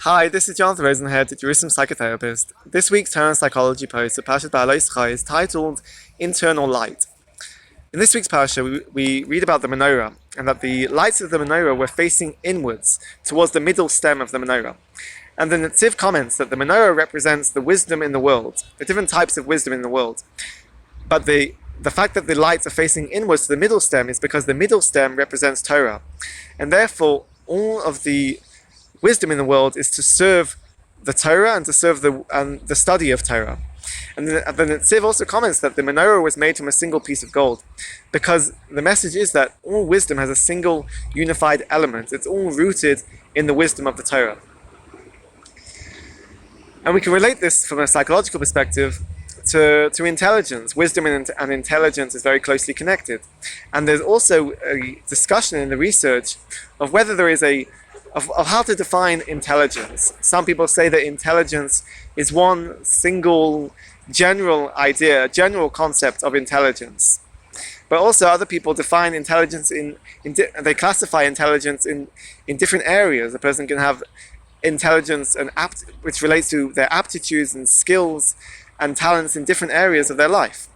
Hi, this is Jonathan Rosenhead, the Jerusalem psychotherapist. This week's Torah and Psychology post of Parashat Beha'aloscha is titled Internal Light. In this week's parasha, we read about the menorah, and that the lights of the menorah were facing inwards, towards the middle stem of the menorah. And the Netziv comments that the menorah represents the wisdom in the world, the different types of wisdom in the world. But the fact that the lights are facing inwards to the middle stem is because the middle stem represents Torah. And therefore, all of the wisdom in the world is to serve the Torah and to serve the study of Torah. And the Netziv also comments that the menorah was made from a single piece of gold, because the message is that all wisdom has a single unified element. It's all rooted in the wisdom of the Torah. And we can relate this from a psychological perspective to intelligence. Wisdom and intelligence is very closely connected. And there's also a discussion in the research of whether there is of how to define intelligence. Some people say that intelligence is one single general idea, general concept of intelligence. But also other people define intelligence they classify intelligence in different areas. A person can have intelligence which relates to their aptitudes and skills and talents in different areas of their life.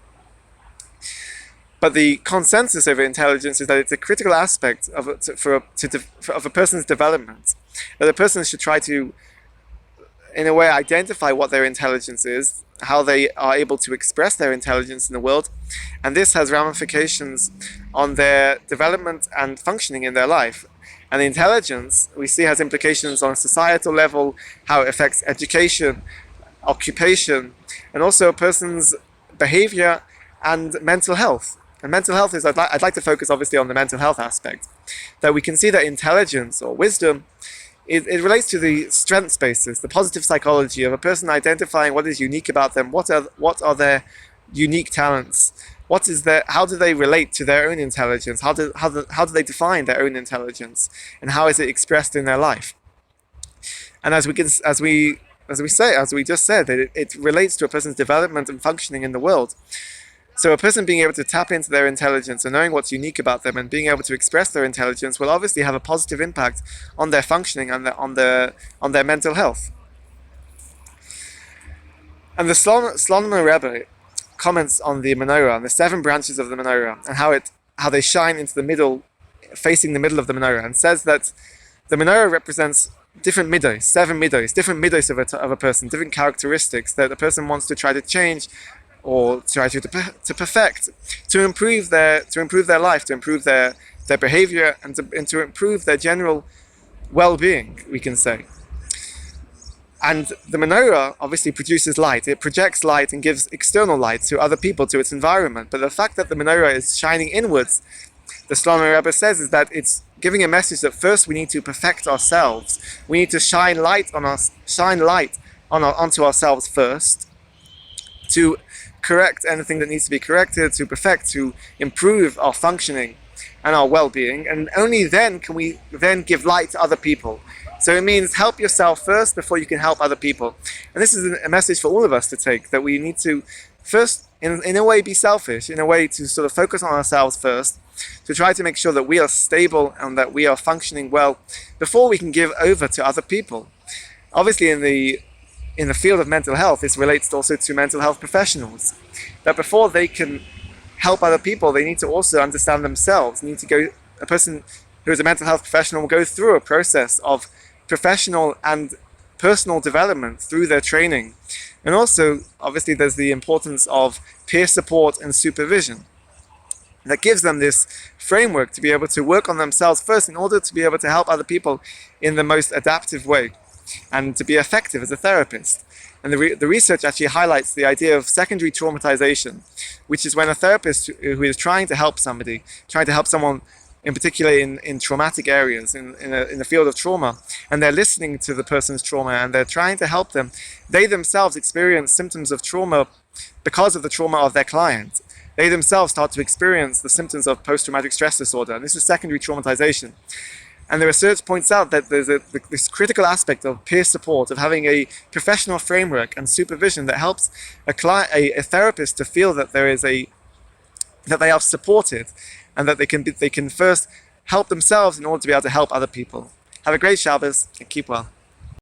But the consensus over intelligence is that it's a critical aspect of a person's development. That a person should try to, in a way, identify what their intelligence is, how they are able to express their intelligence in the world, and this has ramifications on their development and functioning in their life. And the intelligence, we see, has implications on a societal level, how it affects education, occupation, and also a person's behavior and mental health. And mental health is, I'd like to focus obviously on the mental health aspect. That we can see that intelligence or wisdom, it relates to the strength spaces, the positive psychology of a person identifying what is unique about them, what are their unique talents, how do they relate to their own intelligence, how do they define their own intelligence, and how is it expressed in their life. And as we just said, that it relates to a person's development and functioning in the world. So a person being able to tap into their intelligence and knowing what's unique about them and being able to express their intelligence will obviously have a positive impact on their functioning and on their mental health. And the Slonim Rebbe comments on the menorah, on the 7 branches of the menorah, and how they shine into the middle, facing the middle of the menorah, and says that the menorah represents different middos, 7 middos, different middos of a person, different characteristics that a person wants to try to change or try to perfect, to improve their life, to improve their behavior, and to improve their general well-being, we can say. And the menorah obviously produces light. It projects light and gives external light to other people, to its environment. But the fact that the menorah is shining inwards, the Slonim Rebbe says, is that it's giving a message that first we need to perfect ourselves. We need to shine light onto ourselves first, to correct anything that needs to be corrected, to perfect, to improve our functioning and our well-being, and only then can we then give light to other people. So it means help yourself first before you can help other people. And this is a message for all of us to take, that we need to first, in a way, be selfish, in a way to sort of focus on ourselves first, to try to make sure that we are stable and that we are functioning well before we can give over to other people. Obviously in the field of mental health, this relates also to mental health professionals, that before they can help other people, they need to also understand themselves. A person who is a mental health professional will go through a process of professional and personal development through their training. And also, obviously, there's the importance of peer support and supervision that gives them this framework to be able to work on themselves first in order to be able to help other people in the most adaptive way and to be effective as a therapist. And the research actually highlights the idea of secondary traumatization, which is when a therapist who is trying to help someone in particular in traumatic areas, in the field of trauma, and they're listening to the person's trauma and they're trying to help them, they themselves experience symptoms of trauma because of the trauma of their client. They themselves start to experience the symptoms of post-traumatic stress disorder, and this is secondary traumatization. And the research points out that there's this critical aspect of peer support, of having a professional framework and supervision that helps a therapist to feel that that they are supported, and that they can first help themselves in order to be able to help other people. Have a great Shabbos and keep well.